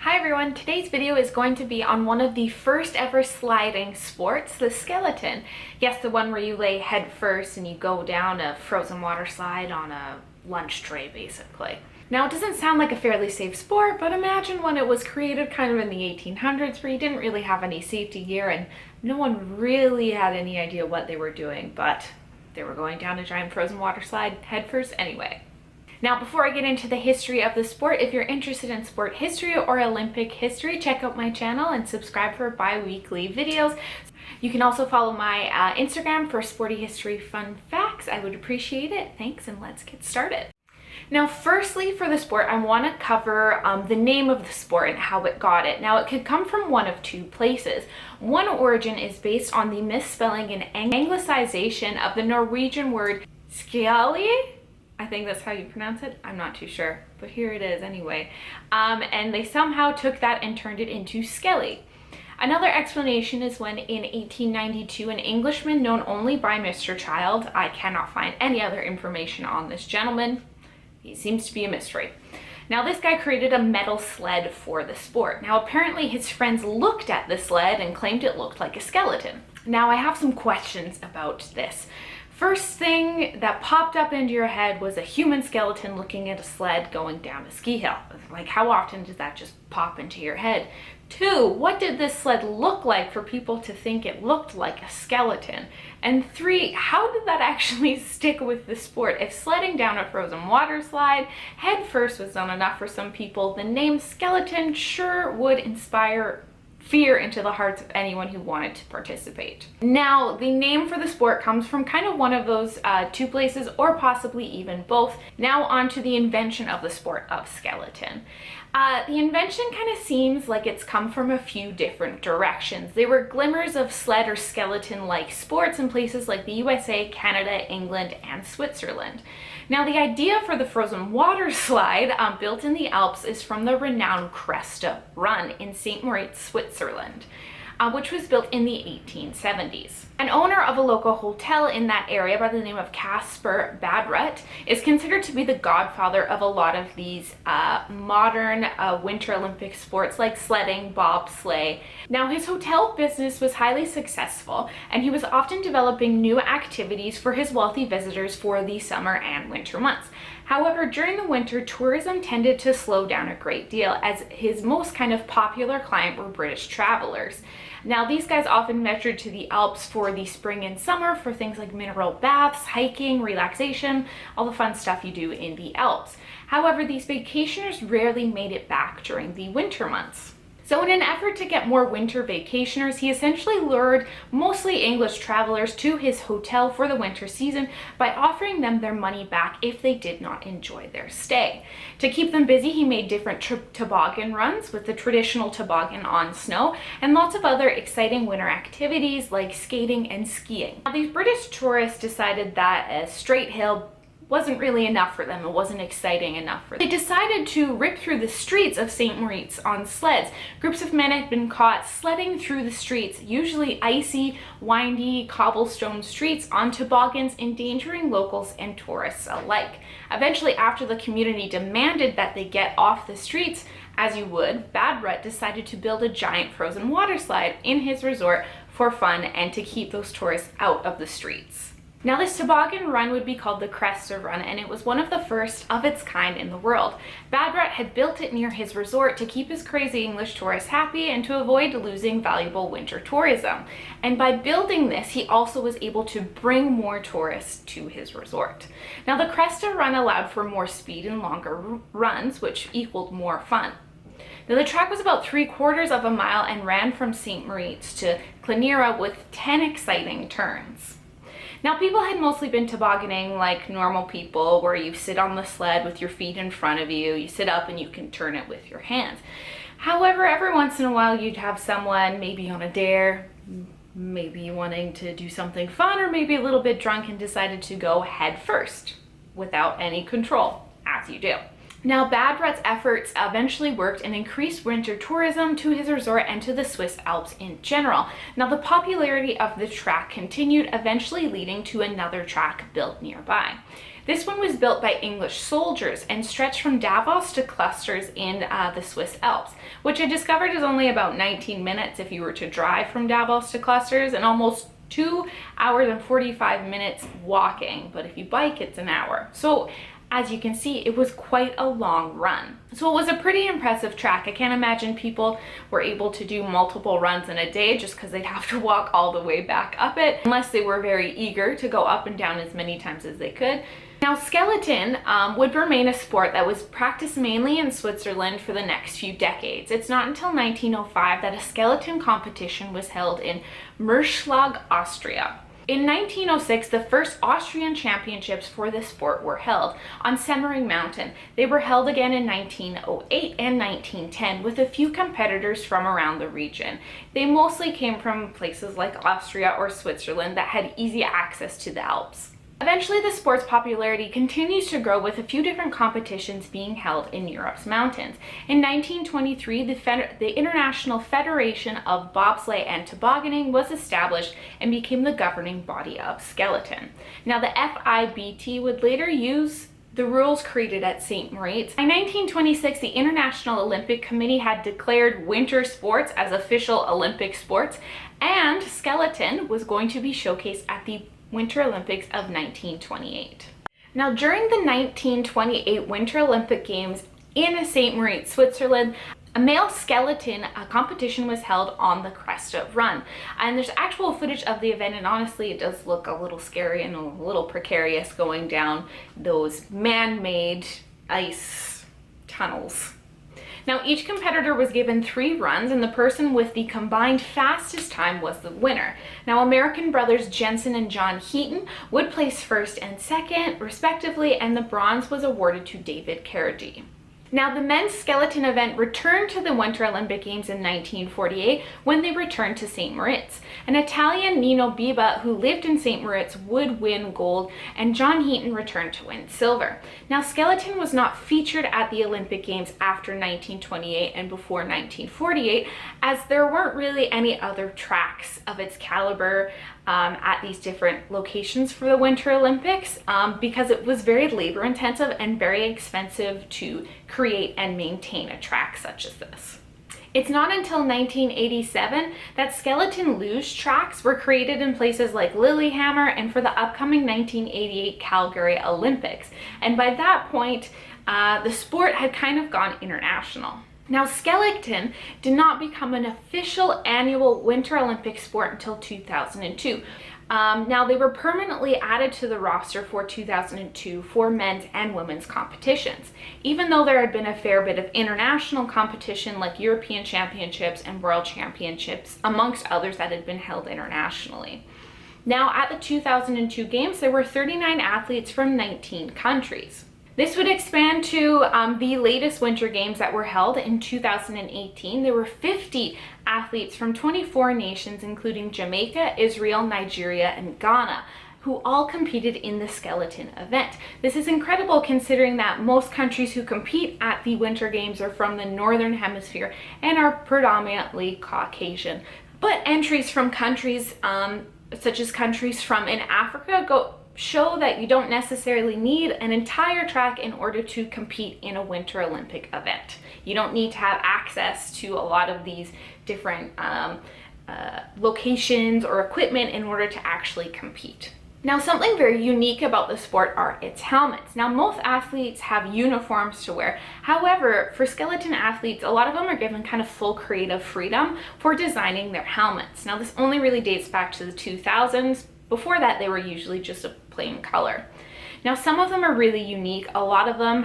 Hi everyone, today's video is going to be on one of the first ever sliding sports, the skeleton. Yes, the one where you lay head first and you go down a frozen water slide on a lunch tray basically. Now it doesn't sound like a fairly safe sport, but imagine when it was created kind of in the 1800s where you didn't really have any safety gear and no one really had any idea what they were doing, but they were going down a giant frozen water slide head first anyway. Now, before I get into the history of the sport, if you're interested in sport history or Olympic history, check out my channel and subscribe for bi-weekly videos. You can also follow my Instagram for sporty history fun facts. I would appreciate it. Thanks, and let's get started. Now, firstly, for the sport, I want to cover the name of the sport and how it got it. Now, it could come from one of two places. One origin is based on the misspelling and anglicization of the Norwegian word skjalli. I think that's how you pronounce it. I'm not too sure, but here it is anyway. And they somehow took that and turned it into skelly. Another explanation is when in 1892, an Englishman known only by Mr. Child, I cannot find any other information on this gentleman. He seems to be a mystery. Now, this guy created a metal sled for the sport. Now, apparently his friends looked at the sled and claimed it looked like a skeleton. Now, I have some questions about this. First thing that popped up into your head was a human skeleton looking at a sled going down a ski hill. Like, how often does that just pop into your head? Two, what did this sled look like for people to think it looked like a skeleton? And three, how did that actually stick with the sport? If sledding down a frozen water slide head first was not enough for some people, the name skeleton sure would inspire fear into the hearts of anyone who wanted to participate. Now, the name for the sport comes from kind of one of those two places, or possibly even both. Now on to the invention of the sport of skeleton. The invention kind of seems like it's come from a few different directions. There were glimmers of sled or skeleton-like sports in places like the USA, Canada, England, and Switzerland. Now, the idea for the frozen water slide built in the Alps is from the renowned Cresta Run in St. Moritz, Switzerland, which was built in the 1870s. An owner of a local hotel in that area by the name of Casper Badrut is considered to be the godfather of a lot of these modern Winter Olympic sports like sledding, bobsleigh. Now, his hotel business was highly successful, and he was often developing new activities for his wealthy visitors for the summer and winter months. However, during the winter, tourism tended to slow down a great deal, as his most kind of popular client were British travelers. Now, these guys often measured to the Alps for the spring and summer for things like mineral baths, hiking, relaxation, all the fun stuff you do in the Alps. However, these vacationers rarely made it back during the winter months. So in an effort to get more winter vacationers, he essentially lured mostly English travelers to his hotel for the winter season by offering them their money back if they did not enjoy their stay. To keep them busy, he made different toboggan runs with the traditional toboggan on snow and lots of other exciting winter activities like skating and skiing. Now, these British tourists decided that a straight hill wasn't really enough for them. It wasn't exciting enough for them. They decided to rip through the streets of St. Moritz on sleds. Groups of men had been caught sledding through the streets, usually icy, windy, cobblestone streets, on toboggans, endangering locals and tourists alike. Eventually, after the community demanded that they get off the streets, as you would, Badrut decided to build a giant frozen water slide in his resort for fun and to keep those tourists out of the streets. Now, this toboggan run would be called the Cresta Run, and it was one of the first of its kind in the world. Badrut had built it near his resort to keep his crazy English tourists happy and to avoid losing valuable winter tourism. And by building this, he also was able to bring more tourists to his resort. Now, the Cresta Run allowed for more speed and longer runs, which equaled more fun. Now, the track was about 3/4 of a mile and ran from St. Moritz to Clonera with 10 exciting turns. Now, people had mostly been tobogganing like normal people, where you sit on the sled with your feet in front of you, you sit up and you can turn it with your hands. However, every once in a while you'd have someone maybe on a dare, maybe wanting to do something fun, or maybe a little bit drunk and decided to go head first without any control, as you do. Now, Badrut's efforts eventually worked and increased winter tourism to his resort and to the Swiss Alps in general. Now, the popularity of the track continued, eventually leading to another track built nearby. This one was built by English soldiers and stretched from Davos to clusters in the Swiss Alps, which I discovered is only about 19 minutes if you were to drive from Davos to clusters, and almost 2 hours and 45 minutes walking, but if you bike it's an hour. So as you can see, it was quite a long run. So it was a pretty impressive track. I can't imagine people were able to do multiple runs in a day just because they'd have to walk all the way back up it, unless they were very eager to go up and down as many times as they could. Now, skeleton would remain a sport that was practiced mainly in Switzerland for the next few decades. It's not until 1905 that a skeleton competition was held in Merschlag, Austria. In 1906, the first Austrian championships for this sport were held on Semmering Mountain. They were held again in 1908 and 1910 with a few competitors from around the region. They mostly came from places like Austria or Switzerland that had easy access to the Alps. Eventually, the sport's popularity continues to grow with a few different competitions being held in Europe's mountains. In 1923, the International Federation of Bobsleigh and Tobogganing was established and became the governing body of skeleton. Now, the FIBT would later use the rules created at St. Moritz. In 1926, the International Olympic Committee had declared winter sports as official Olympic sports, and skeleton was going to be showcased at the Winter Olympics of 1928. Now, during the 1928 Winter Olympic Games in St. Moritz, Switzerland, a male skeleton competition was held on the Cresta Run. And there's actual footage of the event, and honestly, it does look a little scary and a little precarious going down those man-made ice tunnels. Now, each competitor was given 3 runs, and the person with the combined fastest time was the winner. Now, American brothers Jensen and John Heaton would place first and second, respectively, and the bronze was awarded to David Carnegie. Now, the men's skeleton event returned to the Winter Olympic Games in 1948 when they returned to St. Moritz. An Italian, Nino Biba, who lived in St. Moritz, would win gold, and John Heaton returned to win silver. Now, skeleton was not featured at the Olympic Games after 1928 and before 1948, as there weren't really any other tracks of its caliber at these different locations for the Winter Olympics, because it was very labor intensive and very expensive to create and maintain a track such as this. It's not until 1987 that skeleton luge tracks were created in places like Lillehammer and for the upcoming 1988 Calgary Olympics. And by that point, the sport had kind of gone international. Now, skeleton did not become an official annual Winter Olympic sport until 2002. Now, they were permanently added to the roster for 2002 for men's and women's competitions, even though there had been a fair bit of international competition like European Championships and World Championships, amongst others that had been held internationally. Now, at the 2002 Games, there were 39 athletes from 19 countries. This would expand to the latest Winter Games that were held in 2018. There were 50 athletes from 24 nations, including Jamaica, Israel, Nigeria, and Ghana, who all competed in the skeleton event. This is incredible considering that most countries who compete at the Winter Games are from the Northern Hemisphere and are predominantly Caucasian. But entries from countries such as countries from in Africa show that you don't necessarily need an entire track in order to compete in a Winter Olympic event. You don't need to have access to a lot of these different locations or equipment in order to actually compete. Now, something very unique about the sport are its helmets. Now, most athletes have uniforms to wear. However, for skeleton athletes, a lot of them are given kind of full creative freedom for designing their helmets. Now, this only really dates back to the 2000s. Before that, they were usually just a plain color. Now, some of them are really unique. A lot of them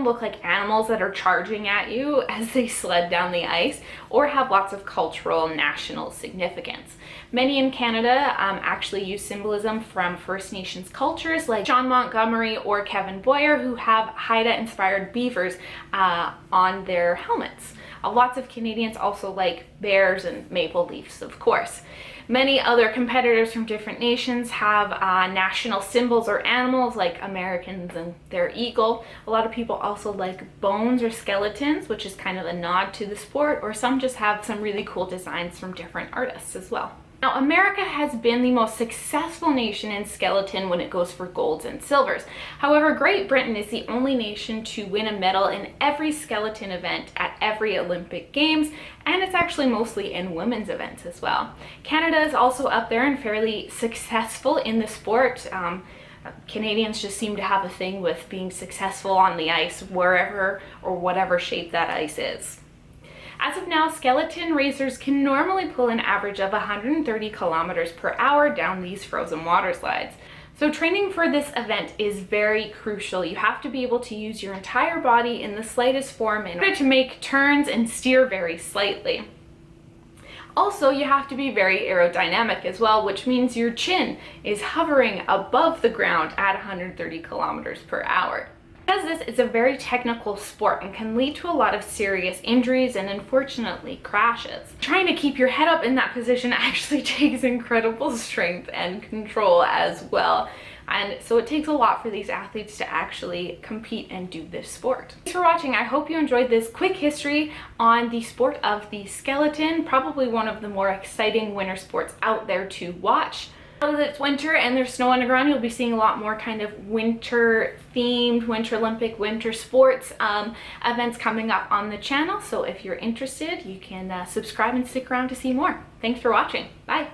look like animals that are charging at you as they sled down the ice, or have lots of cultural and national significance. Many in Canada actually use symbolism from First Nations cultures like John Montgomery or Kevin Boyer, who have Haida-inspired beavers on their helmets. Lots of Canadians also like bears and maple leaves, of course. Many other competitors from different nations have national symbols or animals, like Americans and their eagle. A lot of people also like bones or skeletons, which is kind of a nod to the sport, or some just have some really cool designs from different artists as well. Now, America has been the most successful nation in skeleton when it goes for golds and silvers. However, Great Britain is the only nation to win a medal in every skeleton event at every Olympic Games, and it's actually mostly in women's events as well. Canada is also up there and fairly successful in the sport. Canadians just seem to have a thing with being successful on the ice, wherever or whatever shape that ice is. As of now, skeleton racers can normally pull an average of 130 kilometers per hour down these frozen water slides. So training for this event is very crucial. You have to be able to use your entire body in the slightest form in order to make turns and steer very slightly. Also, you have to be very aerodynamic as well, which means your chin is hovering above the ground at 130 kilometers per hour. Because this is a very technical sport and can lead to a lot of serious injuries and unfortunately crashes. Trying to keep your head up in that position actually takes incredible strength and control as well. And so it takes a lot for these athletes to actually compete and do this sport. Thanks for watching. I hope you enjoyed this quick history on the sport of the skeleton, probably one of the more exciting winter sports out there to watch. Now that it's winter and there's snow on the ground, you'll be seeing a lot more kind of winter themed, Winter Olympic, winter sports events coming up on the channel. So if you're interested, you can subscribe and stick around to see more. Thanks for watching. Bye.